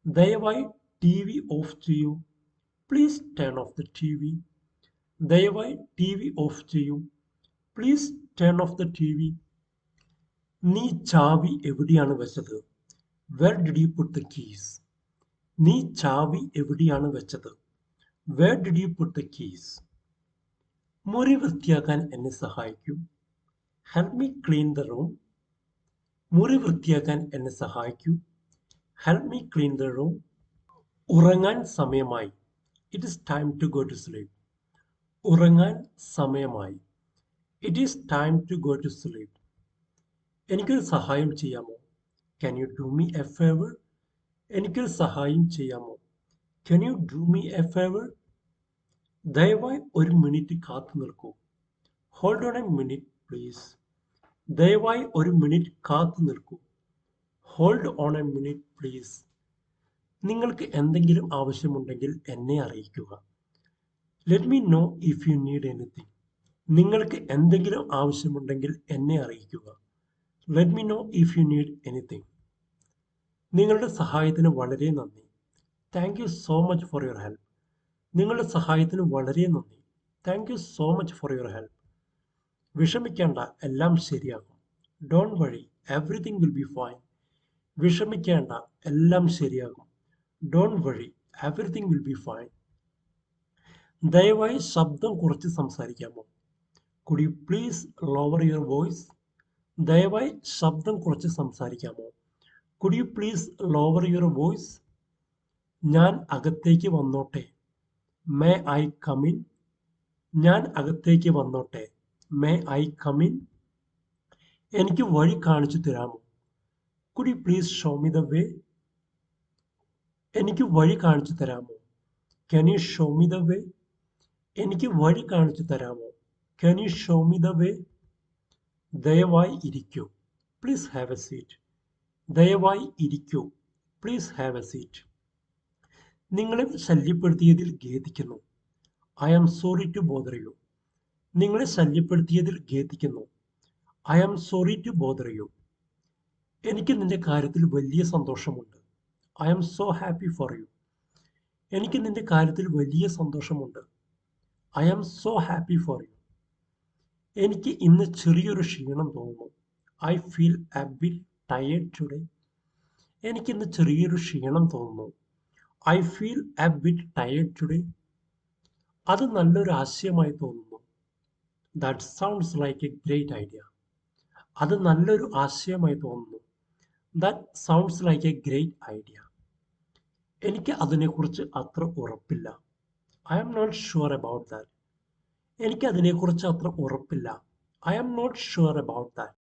ദയവായി T V off ചെയ്യൂ. Please turn off the T V. ദയവായി ടി വി ഓഫ് ചെയ്യൂ. Please turn off the T V. നീ ചാവി എവിടെയാണ് വെച്ചത്? Where did you put the keys? നീ ചാവി എവിടെയാണ് വെച്ചത്? Where did you put the keys? മുറി വൃത്തിയാക്കാൻ എന്നെ സഹായിക്കൂ. Help me clean the room. മുറി വൃത്തിയാക്കാൻ എന്നെ സഹായിക്കൂ. Help me clean the room. ഉറങ്ങാൻ സമയമായി. It is time to go to sleep. ഉറങ്ങാൻ സമയമായി. It is time to go to sleep. എനിക്കൊരു സഹായം ചെയ്യാമോ? Can you do me a favour? എനിക്കൊരു സഹായം ചെയ്യാമോ? Can you do me a favour? ദയവായി ഒരു മിനിറ്റ് കാത്തു നിൽക്കൂ. Hold on a minute please. ദയവായി ഒരു മിനിറ്റ് കാത്തു നിൽക്കൂ. Hold on a minute please. നിങ്ങൾക്ക് എന്തെങ്കിലും ആവശ്യമുണ്ടെങ്കിൽ എന്നെ അറിയിക്കുക. Let me know if you need anything. നിങ്ങൾക്ക് എന്തെങ്കിലും ആവശ്യമുണ്ടെങ്കിൽ എന്നെ അറിയിക്കുക. Let me know if you need anything. നിങ്ങളുടെ സഹായത്തിന് വളരെ നന്ദി. Thank you so much for your help. നിങ്ങളുടെ സഹായത്തിന് വളരെ നന്ദി. Thank you so much for your help. വിഷമിക്കേണ്ട, എല്ലാം ശരിയാകും. Don't worry, everything will be fine. വിഷമിക്കേണ്ട, എല്ലാം ശരിയാകും. Don't worry, everything will be fine. ദയവായി ശബ്ദം കുറച്ച് സംസാരിക്കാമോ? Could you please lower your voice? ദയവായി ശബ്ദം കുറച്ച് സംസാരിക്കാമോ? Could you please lower your voice? ഞാൻ അകത്തേക്ക് വന്നോട്ടെ? May I come in? ഞാൻ അകത്തേക്ക് വന്നോട്ടെ? May I come in? എനിക്ക് വഴി കാണിച്ചു തരാമോ? Could you please show me the way? എനിക്ക് വഴി കാണിച്ചു തരാമോ? Can you show me the way? എനിക്ക് വഴി കാണിച്ചു തരാമോ? Can you show me the way? ദയവായി ഇരിക്കൂ. Please have a seat. ദയവായി ഇരിക്കൂ. Please have a seat. നിങ്ങളെ ശല്യപ്പെടുത്തിയതിൽ ഖേദിക്കുന്നു. I am sorry to bother you. നിങ്ങളെ ശല്യപ്പെടുത്തിയതിൽ ഖേദിക്കുന്നു. I am sorry to bother you. എനിക്ക് നിന്റെ കാര്യത്തിൽ വലിയ സന്തോഷമുണ്ട്. I am so happy for you. എനിക്ക് നിന്റെ കാര്യത്തിൽ വലിയ സന്തോഷമുണ്ട്. I am so happy for you. എനിക്ക് ഇന്ന് ചെറിയൊരു ക്ഷീണം തോന്നുന്നു. I feel a bit tired today. എനിക്കിന്ന് ചെറിയൊരു ക്ഷീണം തോന്നുന്നു. I feel a bit tired today. അത് നല്ലൊരു ആശയമായി തോന്നുന്നു. That sounds like a great idea. അത് നല്ലൊരു ആശയമായി തോന്നുന്നു. That sounds like a great idea. എനിക്ക് അതിനെക്കുറിച്ച് അത്ര ഉറപ്പില്ല. I am not sure about that. എനിക്ക് അതിനെക്കുറിച്ച് അത്ര ഉറപ്പില്ല. I am not sure about that.